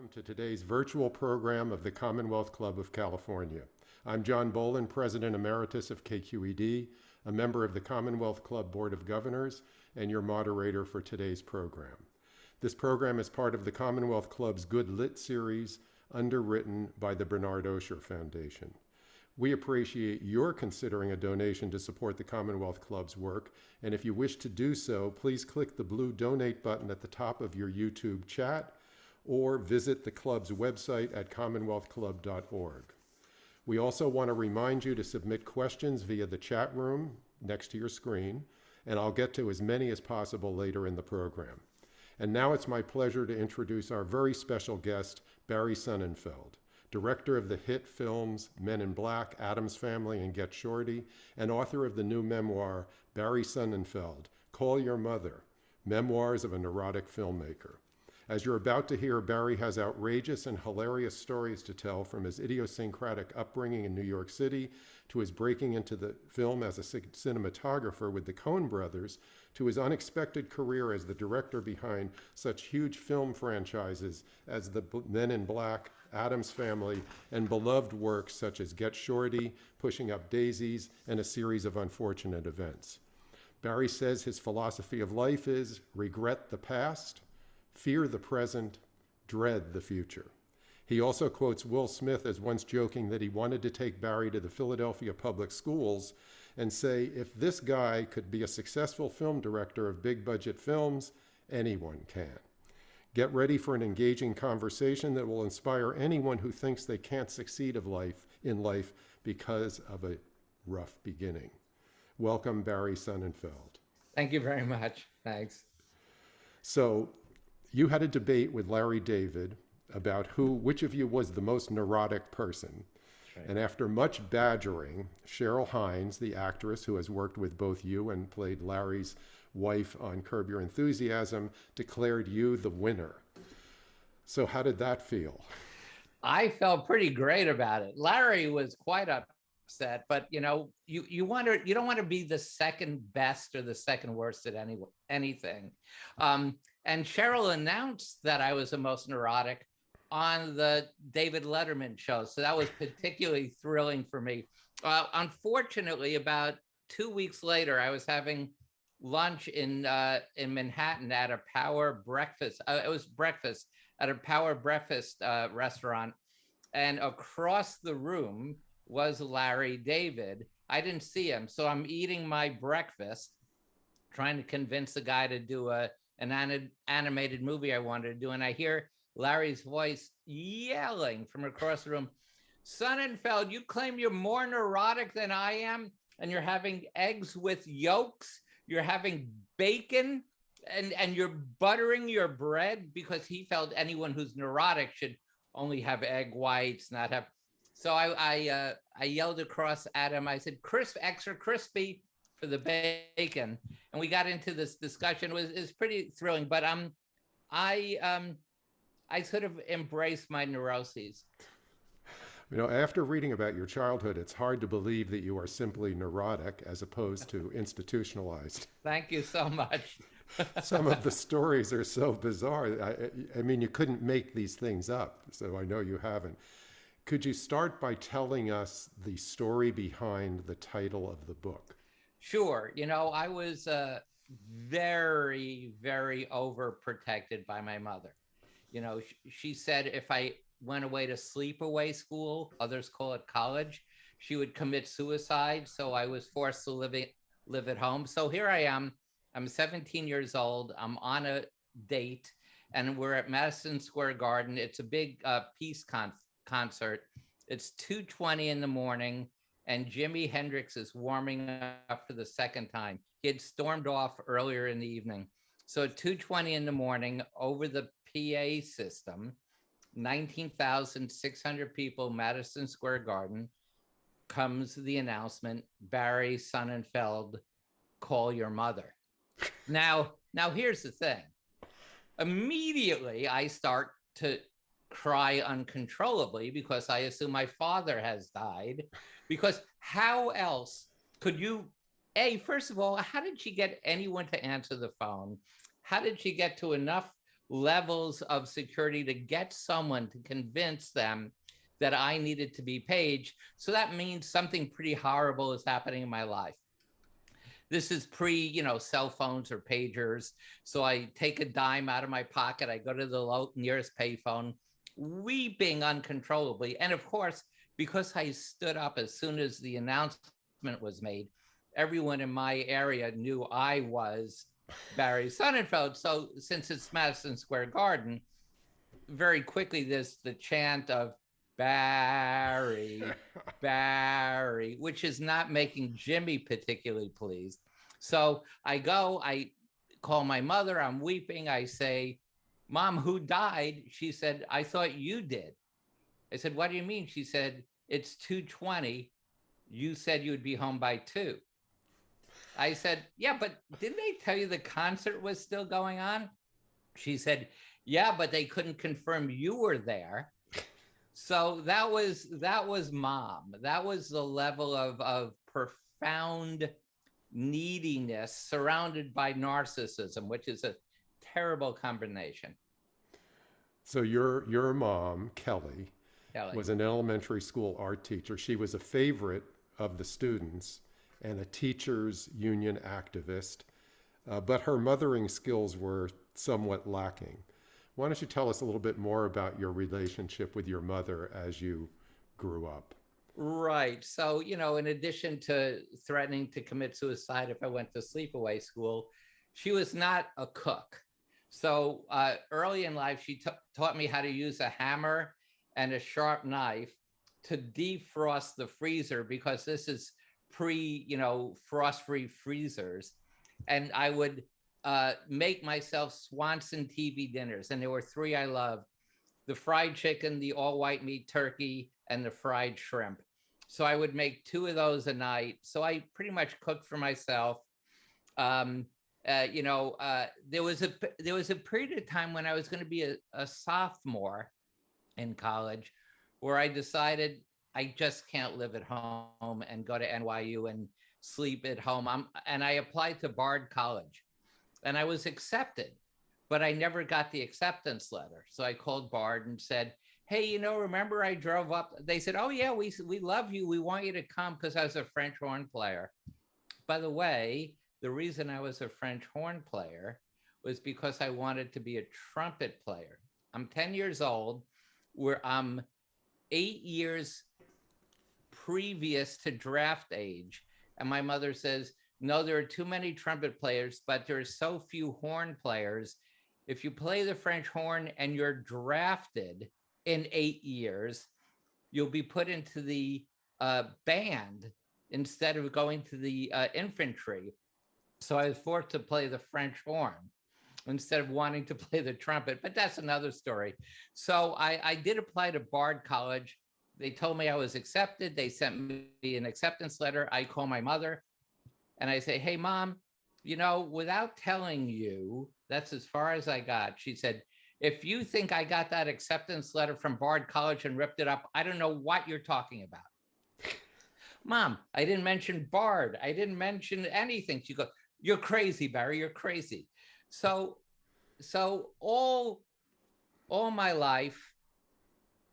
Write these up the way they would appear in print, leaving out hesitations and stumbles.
welcome to today's virtual program of the Commonwealth Club of California. I'm John Bolin, President Emeritus of KQED, a member of the Commonwealth Club Board of Governors, and your moderator for today's program. This program is part of the Commonwealth Club's Good Lit series, underwritten by the Bernard Osher Foundation. We appreciate your considering a donation to support the Commonwealth Club's work, and if you wish to do so, please click the blue donate button at the top of your YouTube chat or visit the club's website at commonwealthclub.org. We also want to remind you to submit questions via the chat room next to your screen, and I'll get to as many as possible later in the program. And now it's my pleasure to introduce our very special guest, Barry Sonnenfeld, director of the hit films Men in Black, Addams Family, and Get Shorty, and author of the new memoir, Barry Sonnenfeld, Call Your Mother, Memoirs of a Neurotic Filmmaker. As you're about to hear, Barry has outrageous and hilarious stories to tell, from his idiosyncratic upbringing in New York City to his breaking into the film as a cinematographer with the Coen brothers, to his unexpected career as the director behind such huge film franchises as the Men in Black, Addams Family, and beloved works such as Get Shorty, Pushing Up Daisies, and a series of unfortunate events. Barry says his philosophy of life is regret the past, fear the present, dread the future. He also quotes Will Smith as once joking that he wanted to take Barry to the Philadelphia public schools and say, if this guy could be a successful film director of big budget films, anyone can. Get ready for an engaging conversation that will inspire anyone who thinks they can't succeed in life because of a rough beginning. Welcome, Barry Sonnenfeld. Thank you very much. Thanks. So, you had a debate with Larry David about which of you was the most neurotic person. Right. And after much badgering, Cheryl Hines, the actress who has worked with both you and played Larry's wife on Curb Your Enthusiasm, declared you the winner. So how did that feel? I felt pretty great about it. Larry was quite upset, but you know, you don't want to be the second best or the second worst at anything. And Cheryl announced that I was the most neurotic on the David Letterman show. So that was particularly thrilling for me. Unfortunately, about 2 weeks later, I was having lunch in Manhattan at a Power Breakfast. It was breakfast at a Power Breakfast restaurant. And across the room was Larry David. I didn't see him. So I'm eating my breakfast, trying to convince the guy to do an animated movie I wanted to do. And I hear Larry's voice yelling from across the room, Sonnenfeld, you claim you're more neurotic than I am, and you're having eggs with yolks, you're having bacon, and you're buttering your bread, because he felt anyone who's neurotic should only have egg whites, not have. So I yelled across at him, I said, crisp, extra crispy for the bacon. And we got into this discussion. It was pretty thrilling, but I sort of embraced my neuroses. You know, after reading about your childhood, it's hard to believe that you are simply neurotic as opposed to institutionalized. Thank you so much. Some of the stories are so bizarre. I mean, you couldn't make these things up, so I know you haven't. Could you start by telling us the story behind the title of the book? Sure. You know, I was very, very overprotected by my mother. You know, she said if I went away to sleepaway school, others call it college, she would commit suicide. So I was forced to live at home. So here I am. I'm 17 years old. I'm on a date, and we're at Madison Square Garden. It's a big peace concert. It's 2:20 in the morning, and Jimi Hendrix is warming up for the second time. He had stormed off earlier in the evening. So at 2:20 in the morning, over the PA system, 19,600 people, Madison Square Garden, comes the announcement, Barry Sonnenfeld, call your mother. Now here's the thing. Immediately, I start to cry uncontrollably because I assume my father has died. Because how else could you, first of all, how did she get anyone to answer the phone? How did she get to enough levels of security to get someone to convince them that I needed to be paged. So that means something pretty horrible is happening in my life. This is pre, cell phones or pagers. So I take a dime out of my pocket. I go to the nearest payphone, weeping uncontrollably. And of course, because I stood up as soon as the announcement was made, everyone in my area knew I was Barry Sonnenfeld. So since it's Madison Square Garden, very quickly there's the chant of Barry, Barry, which is not making Jimmy particularly pleased. So I call my mother, I'm weeping. I say, Mom, who died? She said, I thought you did. I said, what do you mean? She said, it's 2:20. You said you would be home by 2. I said, yeah, but didn't they tell you the concert was still going on? She said, yeah, but they couldn't confirm you were there. So that was Mom. That was the level of profound neediness surrounded by narcissism, which is a terrible combination. So your mom, Kelly, was an elementary school art teacher. She was a favorite of the students and a teachers union activist, but her mothering skills were somewhat lacking. Why don't you tell us a little bit more about your relationship with your mother as you grew up? Right. So, in addition to threatening to commit suicide if I went to sleepaway school, she was not a cook. So early in life, she taught me how to use a hammer and a sharp knife to defrost the freezer, because this is pre, frost-free freezers. And I would make myself Swanson TV dinners. And there were 3 I loved: the fried chicken, the all white meat turkey, and the fried shrimp. So I would make 2 of those a night. So I pretty much cooked for myself. There was a period of time when I was going to be a sophomore in college where I decided I just can't live at home and go to NYU and sleep at home. And I applied to Bard College and I was accepted, but I never got the acceptance letter. So I called Bard and said, hey, remember I drove up? They said, oh yeah, we love you. We want you to come, because I was a French horn player. By the way, the reason I was a French horn player was because I wanted to be a trumpet player. I'm 10 years old, where I'm 8 years previous to draft age. And my mother says, no, there are too many trumpet players, but there are so few horn players. If you play the French horn and you're drafted in 8 years, you'll be put into the band instead of going to the infantry. So I was forced to play the French horn instead of wanting to play the trumpet, but that's another story. So I did apply to Bard College. They told me I was accepted. They sent me an acceptance letter. I call my mother and I say, hey, Mom, without telling you, that's as far as I got. She said, if you think I got that acceptance letter from Bard College and ripped it up, I don't know what you're talking about. Mom, I didn't mention Bard. I didn't mention anything. She goes, you're crazy, Barry, you're crazy. So all my life,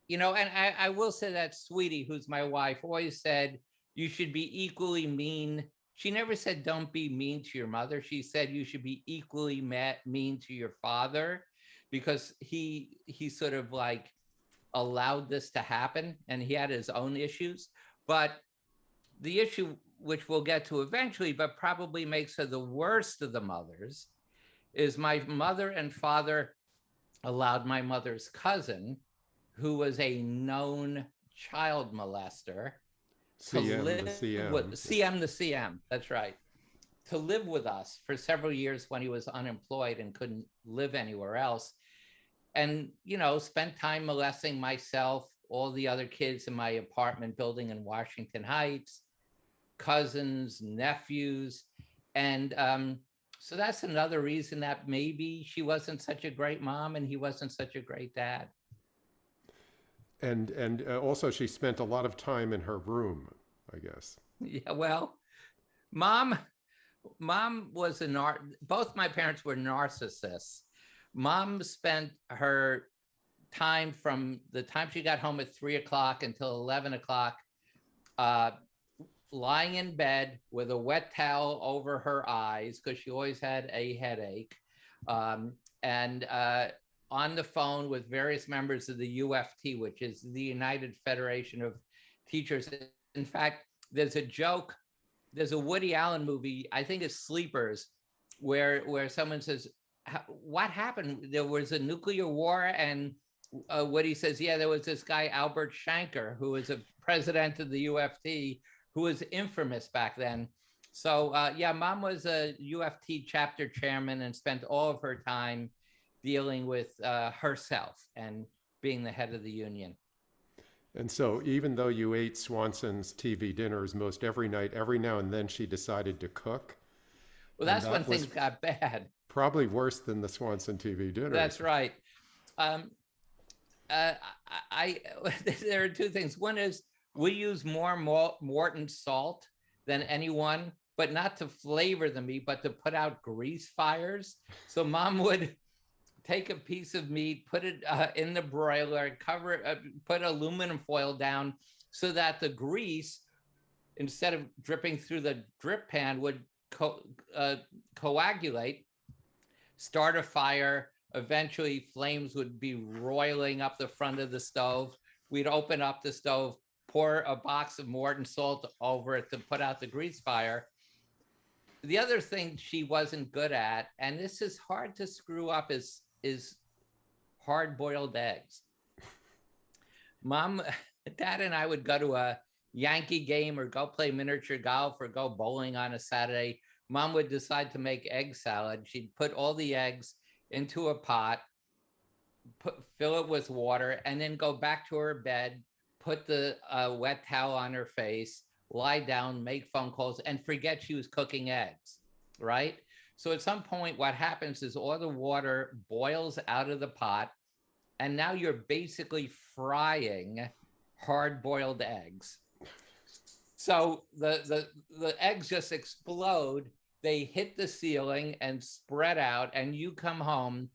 and I will say that Sweetie, who's my wife, always said, you should be equally mean. She never said, don't be mean to your mother. She said, you should be equally mean to your father, because he sort of like allowed this to happen and he had his own issues. But the issue, which we'll get to eventually, but probably makes her the worst of the mothers, is my mother and father allowed my mother's cousin, who was a known child molester, CM, the CM, that's right, to live with us for several years when he was unemployed and couldn't live anywhere else. And, spent time molesting myself, all the other kids in my apartment building in Washington Heights, cousins, nephews. And so that's another reason that maybe she wasn't such a great mom and he wasn't such a great dad. And also she spent a lot of time in her room, I guess. Yeah, well, mom was both my parents were narcissists, Mom spent her time from the time she got home at 3 o'clock until 11 o'clock, uh, lying in bed with a wet towel over her eyes because she always had a headache, and on the phone with various members of the UFT, which is the United Federation of Teachers. In fact, there's a joke. There's a Woody Allen movie, I think it's Sleepers, where someone says, "What happened? There was a nuclear war," and Woody says, "Yeah, there was this guy Albert Shanker, who was a president of the UFT, who was infamous back then." So yeah, Mom was a UFT chapter chairman and spent all of her time dealing with herself and being the head of the union. And so, even though you ate Swanson's TV dinners most every night, every now and then she decided to cook. Well, And that's when that was things got bad. probably worse than the Swanson TV dinners. That's right. Um, uh, there are two things. One is we use more Morton salt than anyone, but not to flavor the meat, but to put out grease fires. So Mom would take a piece of meat, put it in the broiler, cover it, put aluminum foil down so that the grease, instead of dripping through the drip pan, would coagulate, start a fire. Eventually, flames would be roiling up the front of the stove. We'd open up the stove, pour a box of Morton salt over it to put out the grease fire. The other thing she wasn't good at, and this is hard to screw up, is hard-boiled eggs. Mom, Dad, and I would go to a Yankee game or go play miniature golf or go bowling on a Saturday. Mom would decide to make egg salad. She'd put all the eggs into a pot, fill it with water, and then go back to her bed, put the wet towel on her face, lie down, make phone calls, and forget she was cooking eggs, right? So at some point, what happens is all the water boils out of the pot, and now you're basically frying hard-boiled eggs. So the eggs just explode. They hit the ceiling and spread out, and you come home,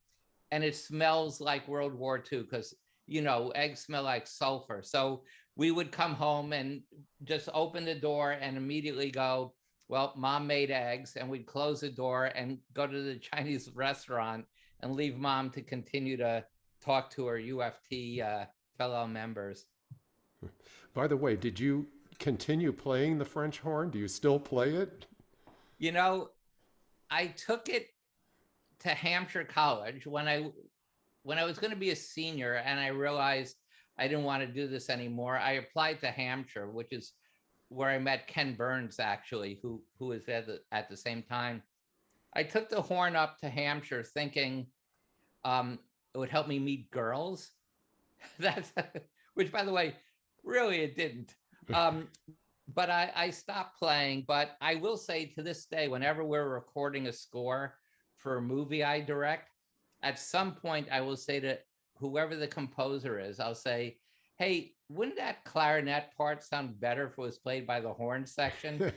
and it smells like World War II because, you know, eggs smell like sulfur. So we would come home and just open the door and immediately go, well, Mom made eggs, and we'd close the door and go to the Chinese restaurant and leave Mom to continue to talk to her UFT fellow members. By the way, did you continue playing the French horn? Do you still play it? You know, I took it to Hampshire College when I was going to be a senior, and I realized I didn't want to do this anymore. I applied to Hampshire, which is where I met Ken Burns, actually, who was there at the same time. I took the horn up to Hampshire thinking it would help me meet girls. That's which, by the way, really it didn't. But I stopped playing. But I will say to this day, whenever we're recording a score for a movie I direct, at some point I will say to whoever the composer is, I'll say, hey, wouldn't that clarinet part sound better if it was played by the horn section?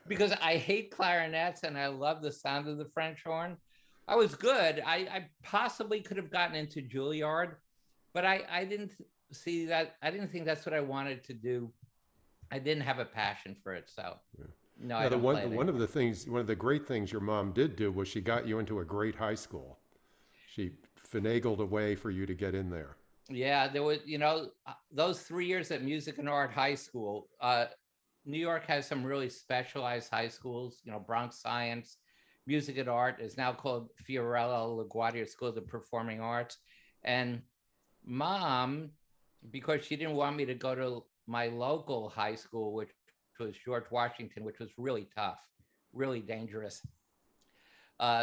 Because I hate clarinets and I love the sound of the French horn. I was good. I possibly could have gotten into Juilliard, but I didn't see that. I didn't think that's what I wanted to do. I didn't have a passion for it. So no, I don't play it one of the great things your mom did do was she got you into a great high school. She finagled a way for you to get in there. Yeah, there was, you know, those 3 years at Music and Art High School. New York has some really specialized high schools. You know, Bronx Science, Music and Art is now called Fiorello LaGuardia School of the Performing Arts. And Mom, because she didn't want me to go to my local high school, which was George Washington, which was really tough, really dangerous.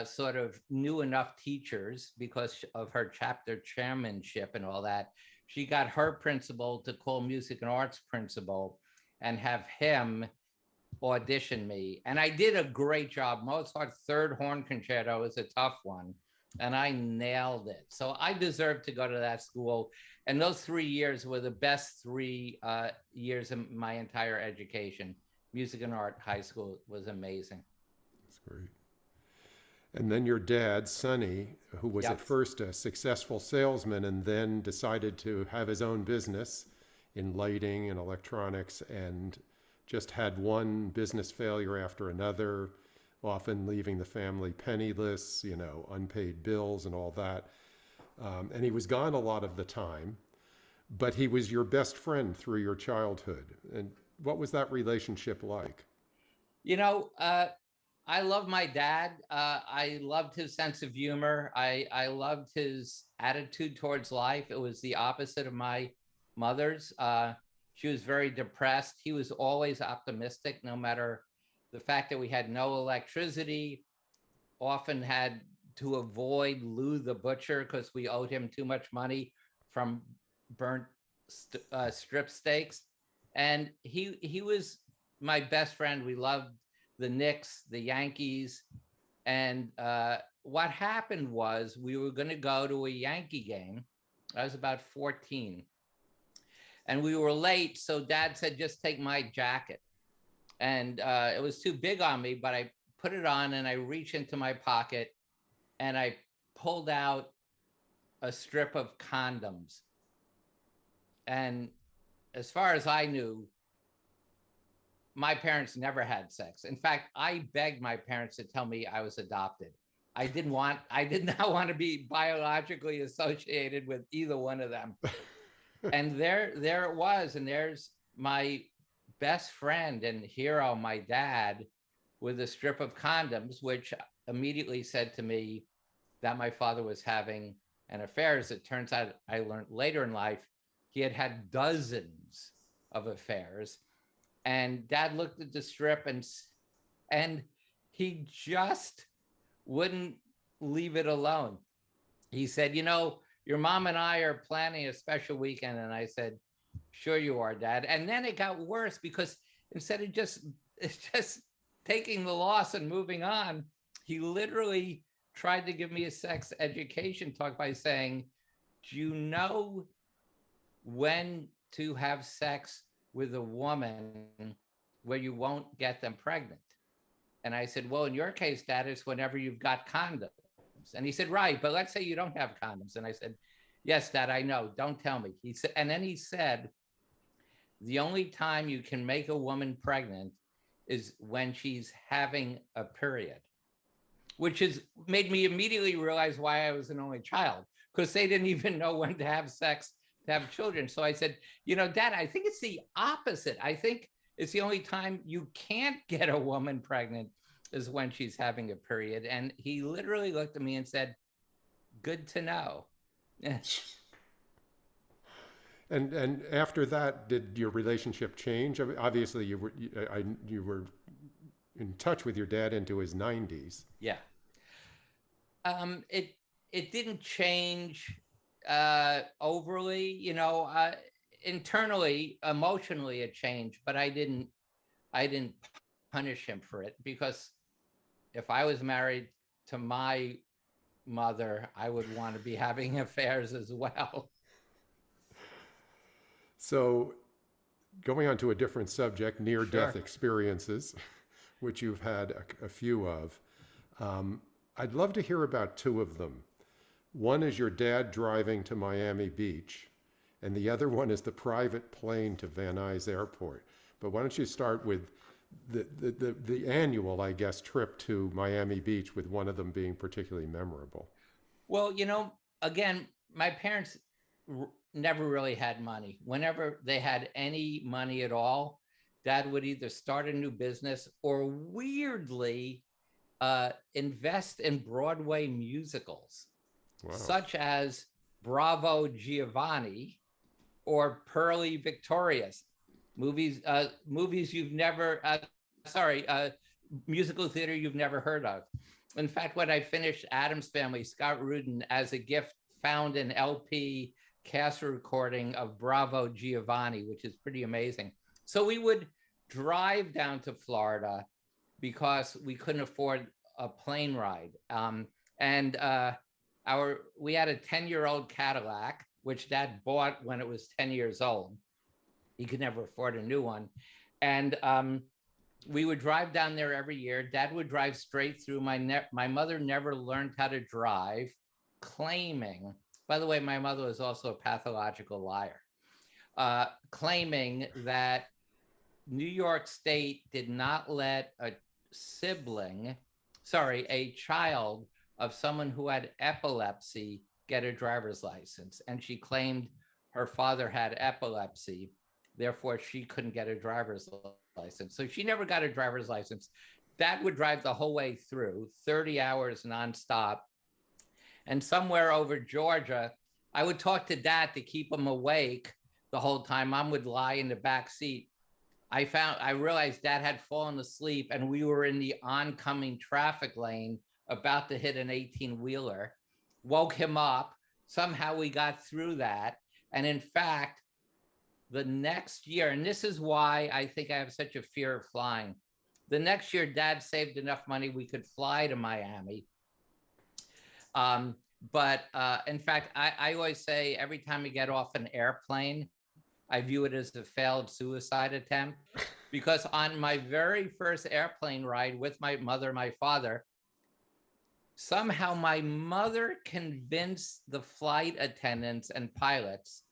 Sort of knew enough teachers because of her chapter chairmanship and all that. She got her principal to call Music and Arts principal and have him audition me. And I did a great job. Mozart's third horn concerto is a tough one, and I nailed it. So I deserved to go to that school. And those 3 years were the best 3 years of my entire education. Music and Art High School was amazing. That's great. And then your dad, Sonny, who was at Yep. first a successful salesman and then decided to have his own business in lighting and electronics and just had one business failure after another, often leaving the family penniless, unpaid bills and all that. And he was gone a lot of the time, but he was your best friend through your childhood. And what was that relationship like? You know, I love my dad. I loved his sense of humor. I loved his attitude towards life. It was the opposite of my mother's. She was very depressed. He was always optimistic, no matter the fact that we had no electricity, often had to avoid Lou the butcher because we owed him too much money from burnt strip steaks. And he was my best friend. We loved the Knicks, the Yankees. And what happened was we were going to go to a Yankee game. I was about 14. And we were late. So dad said, just take my jacket. And it was too big on me, but I put it on and I reached into my pocket and I pulled out a strip of condoms. And as far as I knew, my parents never had sex. In fact, I begged my parents to tell me I was adopted. I did not want to be biologically associated with either one of them. And there it was. And there's my best friend and hero, my dad, with a strip of condoms, which immediately said to me that my father was having an affair. As it turns out, I learned later in life, he had had dozens of affairs. And dad looked at the strip and he just wouldn't leave it alone. He said, your mom and I are planning a special weekend. And I said, sure you are, Dad. And then it got worse because instead of just taking the loss and moving on, he literally tried to give me a sex education talk by saying, do you know when to have sex with a woman where you won't get them pregnant? And I said, well, in your case, Dad, it's whenever you've got condoms. And he said, right, but let's say you don't have condoms. And I said, yes, Dad, I know. Don't tell me. He said, and then he said, the only time you can make a woman pregnant is when she's having a period, which has made me immediately realize why I was an only child, because they didn't even know when to have sex to have children. So I said, Dad, I think it's the opposite. I think it's the only time you can't get a woman pregnant is when she's having a period. And he literally looked at me and said, good to know. And after that, did your relationship change? I mean, obviously, you were in touch with your dad into his 90s. Yeah. It didn't change overly, internally, emotionally it changed, but I didn't punish him for it, because if I was married to my mother, I would want to be having affairs as well. So, going on to a different subject, near-death Sure. experiences, which you've had a few of. I'd love to hear about two of them. One is your dad driving to Miami Beach, and the other one is the private plane to Van Nuys Airport. But why don't you start with the annual, I guess, trip to Miami Beach, with one of them being particularly memorable? Well, again, my parents never really had money. Whenever they had any money at all, Dad would either start a new business or weirdly invest in Broadway musicals, Wow. such as Bravo Giovanni or Pearly Victorious, movies you've never, musical theater you've never heard of. In fact, when I finished Addams Family, Scott Rudin, as a gift, found an LP cast recording of Bravo Giovanni, which is pretty amazing. So we would drive down to Florida because we couldn't afford a plane ride. We had a 10-year-old Cadillac, which Dad bought when it was 10 years old. He could never afford a new one. And We would drive down there every year. Dad would drive straight through. My mother never learned how to drive, claiming, by the way, my mother was also a pathological liar, claiming that New York State did not let a child of someone who had epilepsy get a driver's license. And she claimed her father had epilepsy, therefore she couldn't get a driver's license. So she never got a driver's license. Dad would drive the whole way through, 30 hours nonstop. And somewhere over Georgia, I would talk to Dad to keep him awake the whole time. Mom would lie in the back seat. I realized Dad had fallen asleep and we were in the oncoming traffic lane about to hit an 18-wheeler, woke him up. Somehow we got through that. And in fact, the next year, and this is why I think I have such a fear of flying. The next year, Dad saved enough money we could fly to Miami. But in fact, I always say every time we get off an airplane, I view it as a failed suicide attempt, because on my very first airplane ride with my mother, my father, somehow my mother convinced the flight attendants and pilots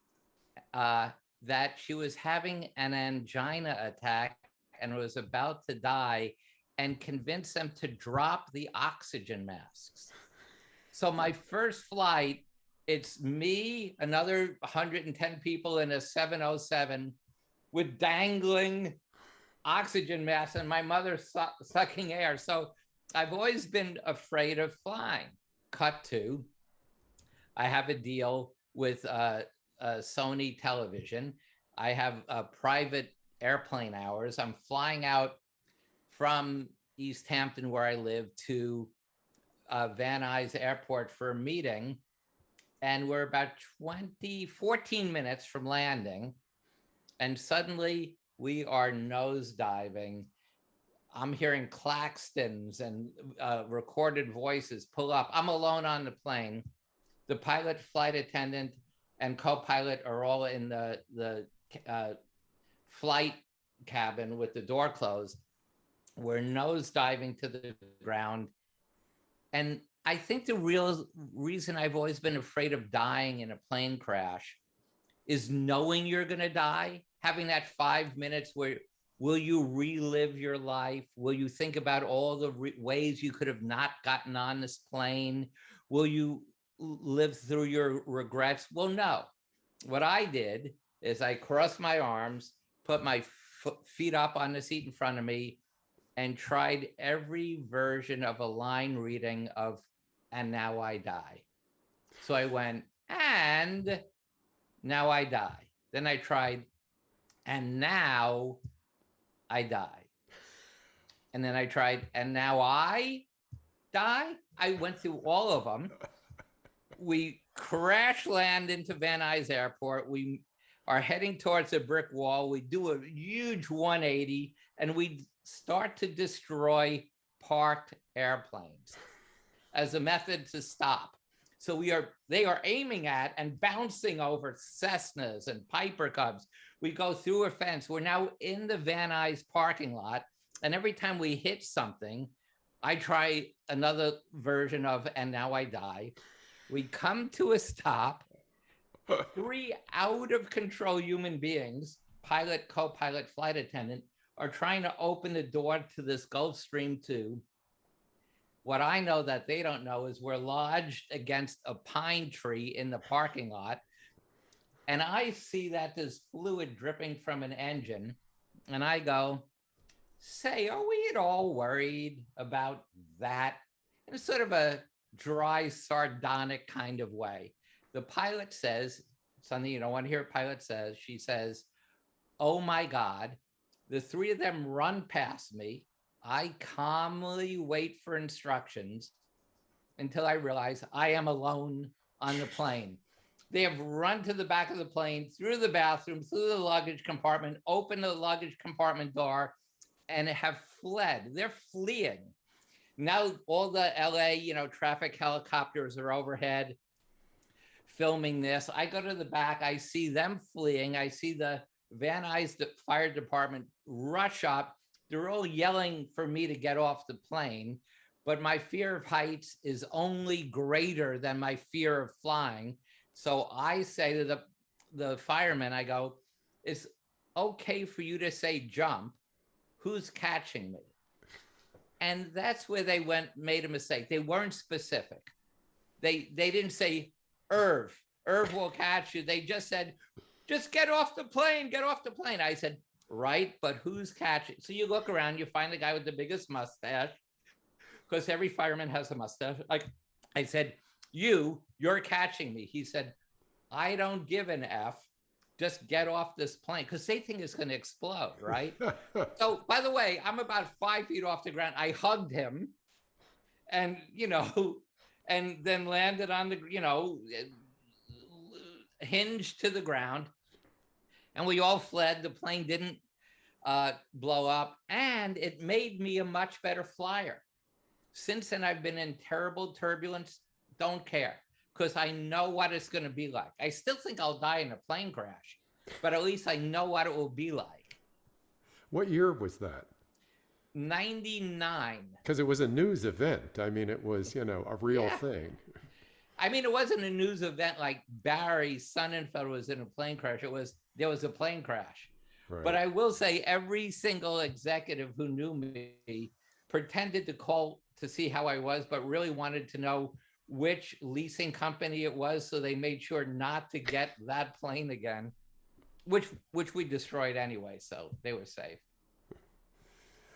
that she was having an angina attack and was about to die, and convinced them to drop the oxygen masks. So my first flight, it's me, another 110 people in a 707 with dangling oxygen masks, and my mother sucking air. So I've always been afraid of flying. Cut to, I have a deal with Sony Television. I have private airplane hours. I'm flying out from East Hampton, where I live, to Van Nuys Airport for a meeting. And we're about 14 minutes from landing. And suddenly we are nosediving. I'm hearing claxons and recorded voices pull up. I'm alone on the plane. The pilot, flight attendant, and co-pilot are all in the flight cabin with the door closed. We're nosediving to the ground. And I think the real reason I've always been afraid of dying in a plane crash is knowing you're going to die, having that 5 minutes where will you relive your life? Will you think about all the ways you could have not gotten on this plane? Will you live through your regrets? Well, no. What I did is I crossed my arms, put my feet up on the seat in front of me, and tried every version of a line reading of "And Now I Die." So I went, "And now I die." Then I tried, "And now I die." And then I tried, "And now I die." I went through all of them. We crash land into Van Nuys Airport. We are heading towards a brick wall. We do a huge 180 and we start to destroy parked airplanes as a method to stop. So they are aiming at and bouncing over Cessnas and Piper Cubs. We go through a fence. We're now in the Van Nuys parking lot. And every time we hit something, I try another version of "And Now I Die." We come to a stop. 3 out of control human beings, pilot, co-pilot, flight attendant, are trying to open the door to this Gulfstream II. What I know that they don't know is we're lodged against a pine tree in the parking lot. And I see that there's fluid dripping from an engine. And I go, "Say, are we at all worried about that?" In sort of a dry, sardonic kind of way. The pilot says something you don't want to hear a pilot says. She says, "Oh my God." The 3 of them run past me. I calmly wait for instructions until I realize I am alone on the plane. They have run to the back of the plane, through the bathroom, through the luggage compartment, opened the luggage compartment door, and have fled. They're fleeing. Now all the LA, traffic helicopters are overhead filming this. I go to the back. I see them fleeing. I see the Van Nuys Fire Department rush up, they're all yelling for me to get off the plane, but my fear of heights is only greater than my fear of flying. So I say to the firemen, I go, it's okay for you to say jump. Who's catching me? And that's where they made a mistake. They weren't specific. They didn't say Irv will catch you. They just said, just get off the plane, get off the plane. I said, right, but who's catching? So you look around, you find the guy with the biggest mustache, because every fireman has a mustache. Like I said, you're catching me. He said, I don't give an F. Just get off this plane, because they think it's going to explode, right? So, by the way, I'm about 5 feet off the ground. I hugged him, and and then landed on the, hinged to the ground, and we all fled. The plane didn't blow up, and it made me a much better flyer. Since then, I've been in terrible turbulence. Don't care, because I know what it's going to be like. I still think I'll die in a plane crash, but at least I know what it will be like. What year was that? 99. Because it was a news event. I mean, it was, a real thing. I mean, it wasn't a news event like Barry Sonnenfeld was in a plane crash. There was a plane crash. Right. But I will say every single executive who knew me pretended to call to see how I was, but really wanted to know which leasing company it was. So they made sure not to get that plane again, which we destroyed anyway. So they were safe. I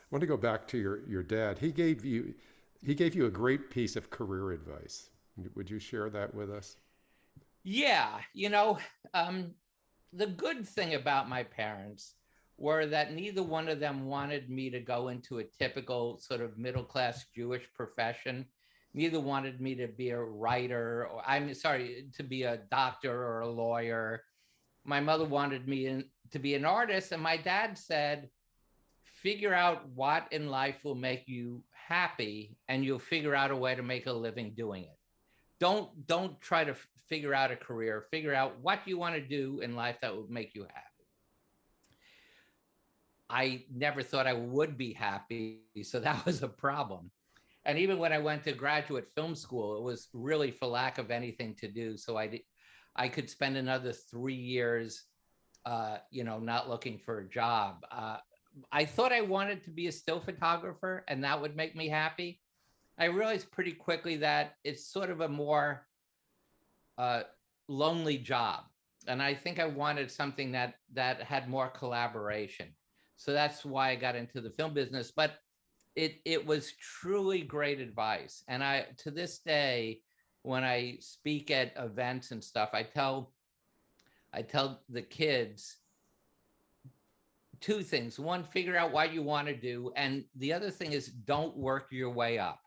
want to go back to your dad. He gave you a great piece of career advice. Would you share that with us? Yeah, the good thing about my parents were that neither one of them wanted me to go into a typical sort of middle-class Jewish profession. Neither wanted me to be a writer, to be a doctor or a lawyer. My mother wanted me to be an artist, and my dad said, figure out what in life will make you happy, and you'll figure out a way to make a living doing it. Don't try to figure out a career. Figure out what you want to do in life that will make you happy. I never thought I would be happy, so that was a problem. And even when I went to graduate film school, it was really for lack of anything to do. So I could spend another 3 years, not looking for a job. I thought I wanted to be a still photographer, and that would make me happy. I realized pretty quickly that it's sort of a more lonely job. And I think I wanted something that had more collaboration. So that's why I got into the film business. But it was truly great advice. And to this day, when I speak at events and stuff, I tell the kids two things. One, figure out what you want to do. And the other thing is, don't work your way up.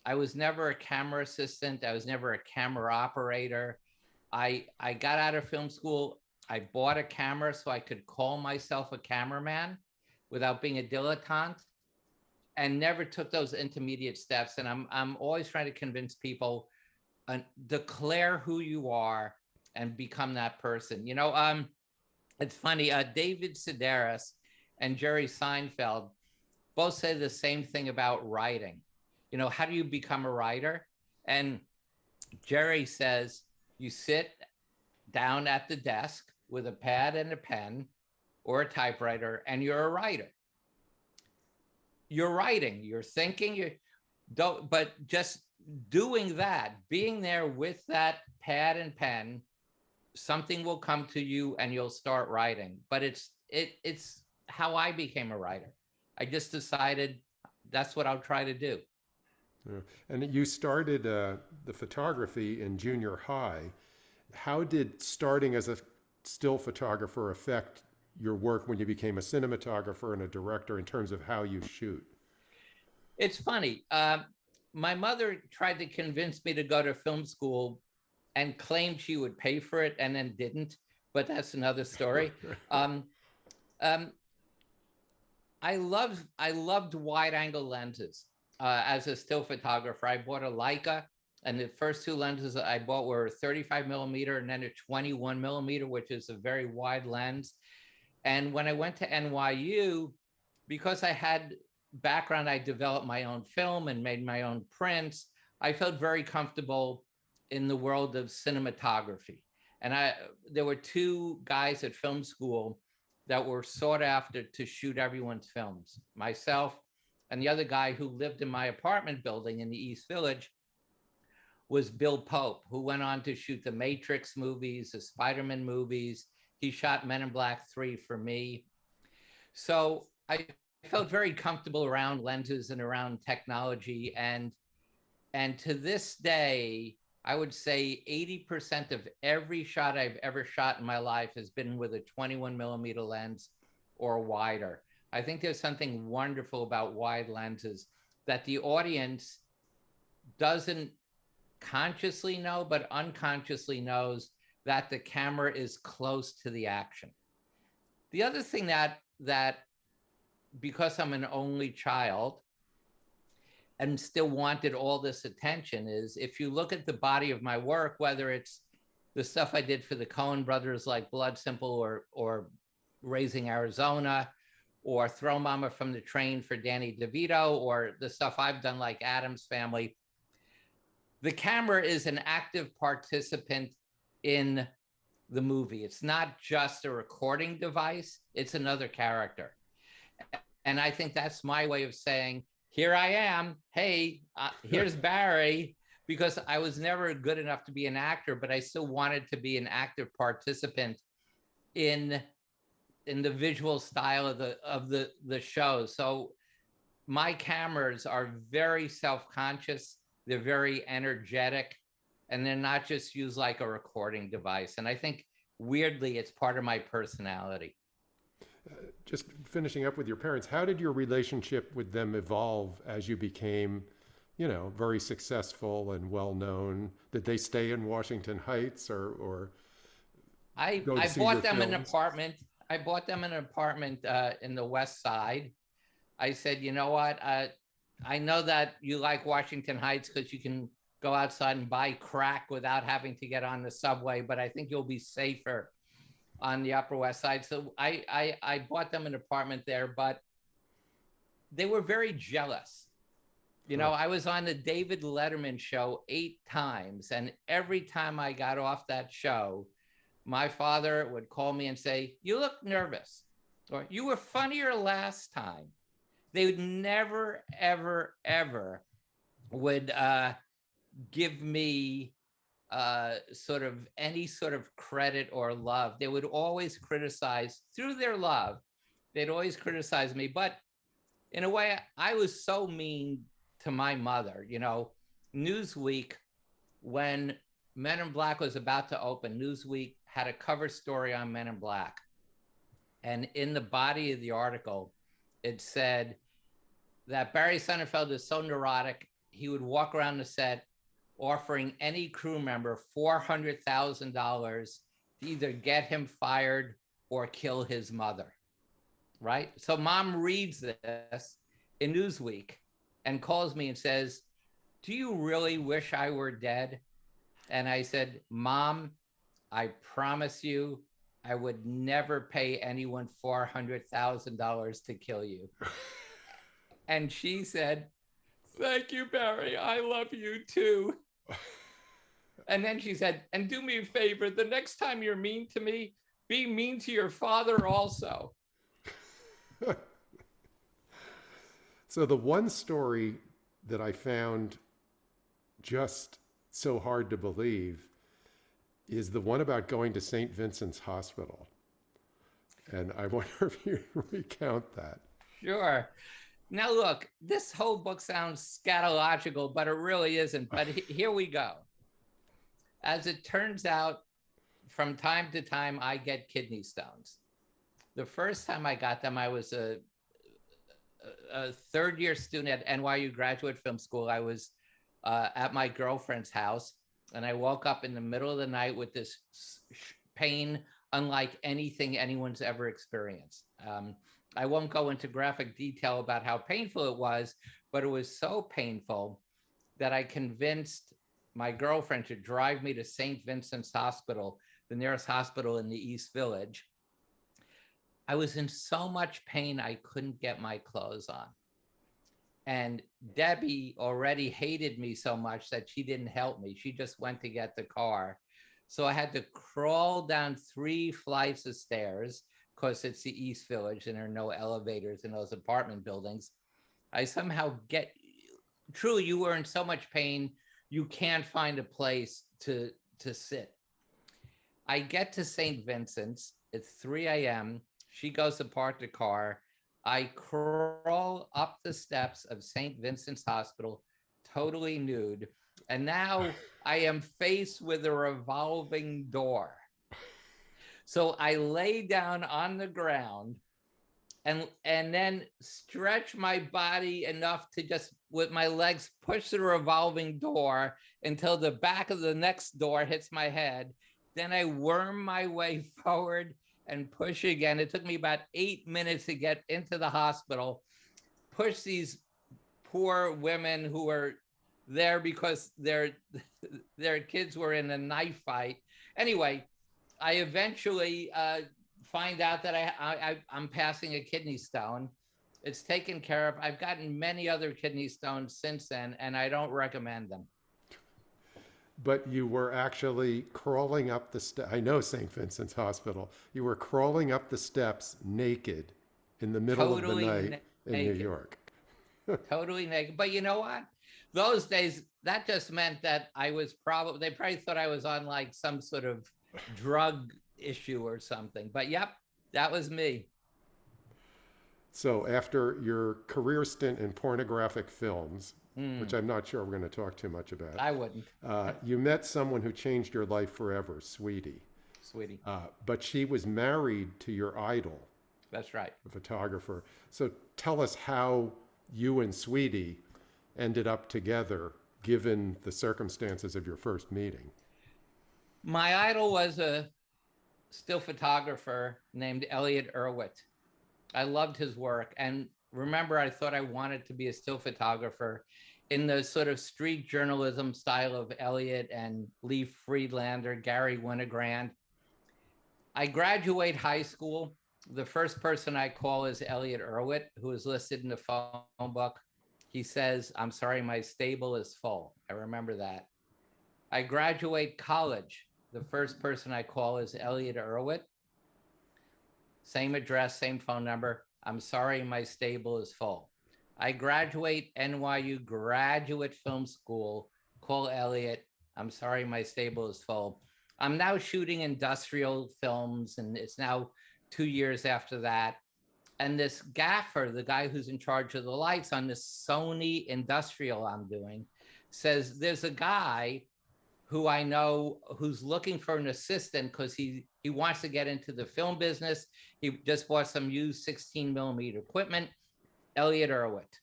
I was never a camera assistant. I was never a camera operator. I got out of film school. I bought a camera so I could call myself a cameraman without being a dilettante, and never took those intermediate steps. And I'm always trying to convince people, declare who you are and become that person. It's funny, David Sedaris and Jerry Seinfeld both say the same thing about writing. How do you become a writer? And Jerry says, you sit down at the desk with a pad and a pen or a typewriter, and you're a writer. You're writing, you're thinking, but just doing that, being there with that pad and pen, something will come to you and you'll start writing. But it's how I became a writer. I just decided that's what I'll try to do. Yeah. And you started the photography in junior high. How did starting as a still photographer affect your work when you became a cinematographer and a director in terms of how you shoot? It's funny. My mother tried to convince me to go to film school and claimed she would pay for it and then didn't, but that's another story. I loved wide angle lenses. As a still photographer, I bought a Leica, and the first two lenses I bought were 35 millimeter and then a 21 millimeter, which is a very wide lens. And when I went to NYU, because I had background, I developed my own film and made my own prints. I felt very comfortable in the world of cinematography. And there were two guys at film school that were sought after to shoot everyone's films, myself and the other guy who lived in my apartment building in the East Village was Bill Pope, who went on to shoot the Matrix movies, the Spider-Man movies. He shot Men in Black 3 for me. So I felt very comfortable around lenses and around technology. And to this day, I would say 80% of every shot I've ever shot in my life has been with a 21 millimeter lens or wider. I think there's something wonderful about wide lenses that the audience doesn't consciously know, but unconsciously knows that the camera is close to the action. The other thing that because I'm an only child and still wanted all this attention is, if you look at the body of my work, whether it's the stuff I did for the Coen brothers like Blood Simple or Raising Arizona, or Throw Mama from the Train for Danny DeVito, or the stuff I've done like Addams Family, the camera is an active participant in the movie. It's not just a recording device, it's another character. And I think that's my way of saying, here I am, hey, here's Barry, because I was never good enough to be an actor, but I still wanted to be an active participant in the visual style of the show. So my cameras are very self-conscious, they're very energetic, and they're not just used like a recording device. And I think weirdly, it's part of my personality. Just finishing up with your parents, how did your relationship with them evolve as you became, very successful and well known? Did they stay in Washington Heights or I go to see bought your them an films? apartment. I bought them an apartment in the West Side. I said, you know what? I know that you like Washington Heights because you can go outside and buy crack without having to get on the subway, but I think you'll be safer on the Upper West Side. So I bought them an apartment there, but they were very jealous. I was on the David Letterman show 8 times, and every time I got off that show, my father would call me and say, you look nervous, or you were funnier last time. They would never, ever, ever would give me sort of any sort of credit or love. They would always criticize through their love. They'd always criticize me. But in a way, I was so mean to my mother. Newsweek, when Men in Black was about to open, Newsweek had a cover story on Men in Black. And in the body of the article, it said that Barry Sonnenfeld is so neurotic, he would walk around the set offering any crew member $400,000 to either get him fired or kill his mother, right? So mom reads this in Newsweek and calls me and says, do you really wish I were dead? And I said, Mom, I promise you, I would never pay anyone $400,000 to kill you. And she said, thank you, Barry. I love you too. And then she said, and do me a favor, the next time you're mean to me, be mean to your father also. So the one story that I found just so hard to believe is the one about going to St. Vincent's Hospital. And I wonder if you recount that. Sure. Now, look, this whole book sounds scatological, but it really isn't. But here we go. As it turns out, from time to time, I get kidney stones. The first time I got them, I was a third-year student at NYU Graduate Film School. I was at my girlfriend's house, and I woke up in the middle of the night with this pain unlike anything anyone's ever experienced. I won't go into graphic detail about how painful it was, but it was so painful that I convinced my girlfriend to drive me to St. Vincent's Hospital, the nearest hospital in the East Village. I was in so much pain, I couldn't get my clothes on. And Debbie already hated me so much that she didn't help me. She just went to get the car. So I had to crawl down 3 flights of stairs because it's the East Village and there are no elevators in those apartment buildings. I somehow get, true, you were in so much pain, you can't find a place to sit. I get to St. Vincent's. It's 3 a.m. She goes to park the car. I crawl up the steps of St. Vincent's Hospital, totally nude. And now I am faced with a revolving door. So I lay down on the ground and then stretch my body enough to just with my legs push the revolving door until the back of the next door hits my head. Then I worm my way forward and push again. It took me about 8 minutes to get into the hospital, push these poor women who were there because their kids were in a knife fight. Anyway, I eventually find out that I'm passing a kidney stone. It's taken care of. I've gotten many other kidney stones since then, and I don't recommend them. But you were actually crawling up the steps. I know St. Vincent's Hospital. You were crawling up the steps naked in the middle Totally of the night in New York. Totally naked. But you know what? Those days, that just meant that I was they probably thought I was on like some sort of drug issue or something. But yep, that was me. So after your career stint in pornographic films, which I'm not sure we're going to talk too much about, I wouldn't. You met someone who changed your life forever, Sweetie. Sweetie. But she was married to your idol. That's right. A photographer. So tell us how you and Sweetie ended up together, given the circumstances of your first meeting. My idol was a still photographer named Elliot Erwitt. I loved his work. And remember, I thought I wanted to be a still photographer in the sort of street journalism style of Elliot and Lee Friedlander, Gary Winogrand. I graduate high school. The first person I call is Elliot Erwitt, who is listed in the phone book. He says, "I'm sorry, my stable is full." I remember that. I graduate college. The first person I call is Elliot Erwitt. Same address, same phone number. "I'm sorry, my stable is full." I graduate NYU Graduate Film School, call Elliot. "I'm sorry, my stable is full." I'm now shooting industrial films, and it's now 2 years after that. And this gaffer, the guy who's in charge of the lights on this Sony industrial I'm doing, says there's a guy who I know who's looking for an assistant because he wants to get into the film business. He just bought some used 16 millimeter equipment, Elliot Erwitt.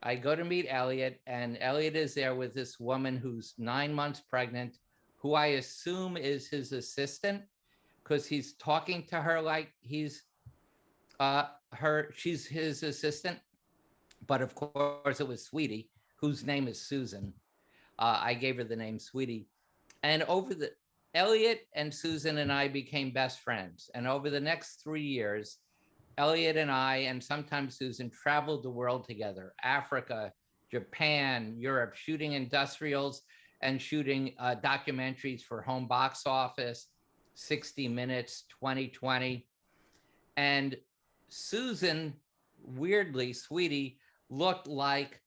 I go to meet Elliot, and Elliot is there with this woman who's 9 months pregnant, who I assume is his assistant because he's talking to her like she's his assistant. But of course it was Sweetie, whose name is Susan. I gave her the name Sweetie. And Elliot and Susan and I became best friends. And over the next 3 years, Elliot and I, and sometimes Susan, traveled the world together, Africa, Japan, Europe, shooting industrials and shooting documentaries for Home Box Office, 60 Minutes, 2020. And Susan, weirdly, Sweetie, looked like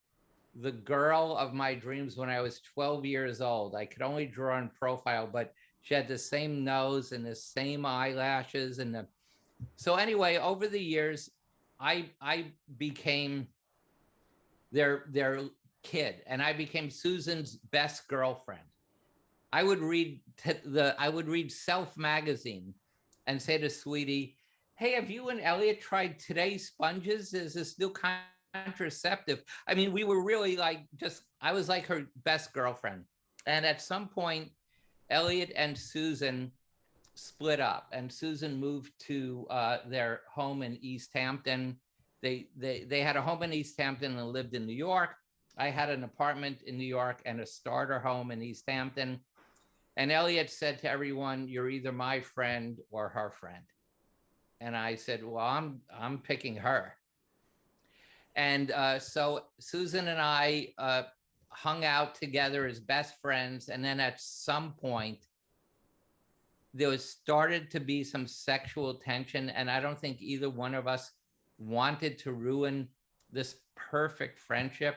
the girl of my dreams when I was 12 years old. I could only draw in profile, but she had the same nose and the same eyelashes. So anyway, over the years, I became their kid, and I became Susan's best girlfriend. I would read Self magazine and say to Sweetie, "Hey, have you and Elliot tried Today's Sponges? There's this new contraceptive." I mean, we were really I was like her best girlfriend. And at some point, Elliot and Susan split up, and Susan moved to their home in East Hampton. They had a home in East Hampton and lived in New York. I had an apartment in New York and a starter home in East Hampton. And Elliot said to everyone, "You're either my friend or her friend." And I said, well, I'm picking her. And so Susan and I hung out together as best friends. And then at some point, there was started to be some sexual tension. And I don't think either one of us wanted to ruin this perfect friendship,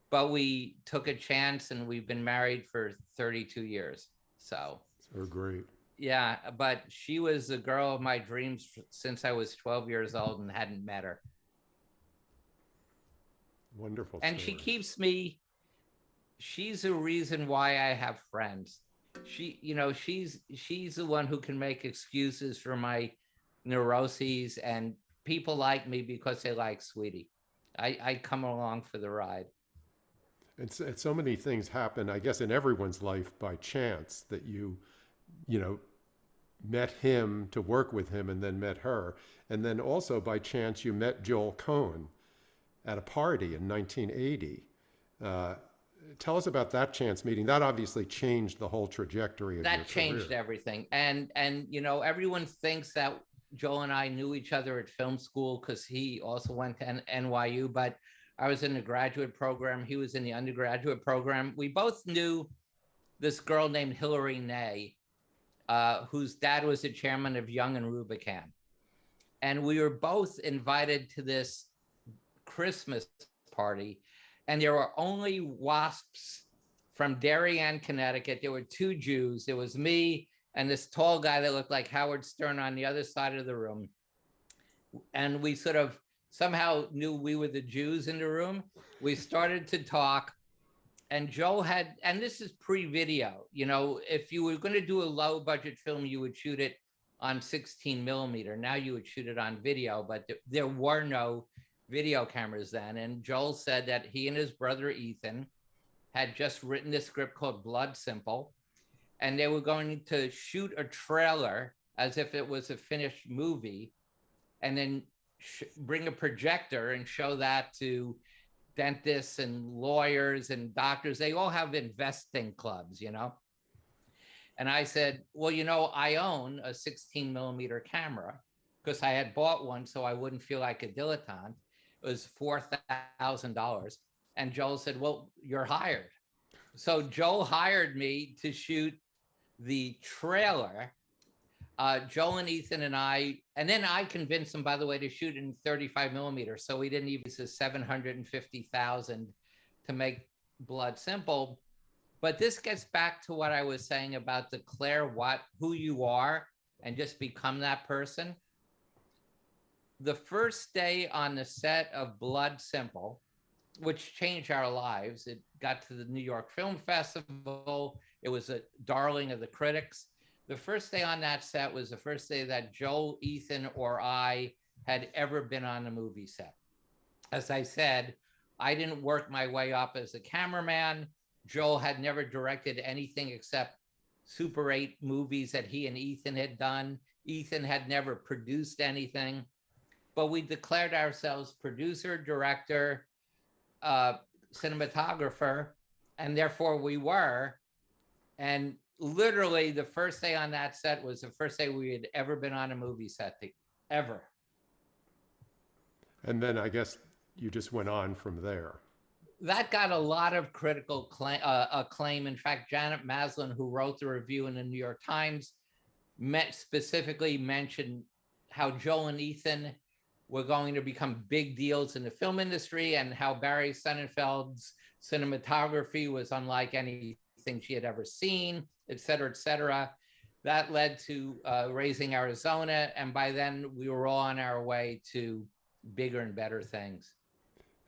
but we took a chance and we've been married for 32 years. So great. yeah, but she was the girl of my dreams since I was 12 years old and hadn't met her. Wonderful And story. she keeps me, she's the reason why I have friends. She's the one who can make excuses for my neuroses, and people like me because they like Sweetie. I come along for the ride. And so many things happen, I guess, in everyone's life by chance that you know, met him to work with him and then met her. And then also by chance, you met Joel Cohen at a party in 1980. Tell us about that chance meeting. That obviously changed the whole trajectory of your That changed career. everything. And everyone thinks that Joel and I knew each other at film school because he also went to NYU, but I was in the graduate program. He was in the undergraduate program. We both knew this girl named Hillary Ney, whose dad was the chairman of Young and Rubicam. And we were both invited to this Christmas party, and there were only WASPs from Darien, Connecticut. There were two Jews. There was me and this tall guy that looked like Howard Stern on the other side of the room. And we sort of somehow knew we were the Jews in the room. We started to talk, and Joe had, and this is pre-video, if you were going to do a low budget film, you would shoot it on 16 millimeter. Now you would shoot it on video, but there were no video cameras then. And Joel said that he and his brother Ethan had just written this script called Blood Simple, and they were going to shoot a trailer as if it was a finished movie, and then bring a projector and show that to dentists and lawyers and doctors. They all have investing clubs, And I said, well, I own a 16 millimeter camera because I had bought one so I wouldn't feel like a dilettante. It was $4,000. And Joel said, well, you're hired. So Joel hired me to shoot the trailer. Joel and Ethan and then I convinced them, by the way, to shoot in 35 millimeter. So we didn't even use $750,000 to make Blood Simple. But this gets back to what I was saying about declare who you are and just become that person. The first day on the set of Blood Simple, which changed our lives, it got to the New York Film Festival. It was a darling of the critics. The first day on that set was the first day that Joel, Ethan, or I had ever been on a movie set. As I said, I didn't work my way up as a cameraman. Joel had never directed anything except Super 8 movies that he and Ethan had done. Ethan had never produced anything, but we declared ourselves producer, director, cinematographer, and therefore we were. And literally the first day on that set was the first day we had ever been on a movie set, ever. And then I guess you just went on from there. That got a lot of critical acclaim. In fact, Janet Maslin, who wrote the review in the New York Times, specifically mentioned how Joel and Ethan were going to become big deals in the film industry, and how Barry Sonnenfeld's cinematography was unlike anything she had ever seen, et cetera, et cetera. That led to Raising Arizona, and by then we were all on our way to bigger and better things.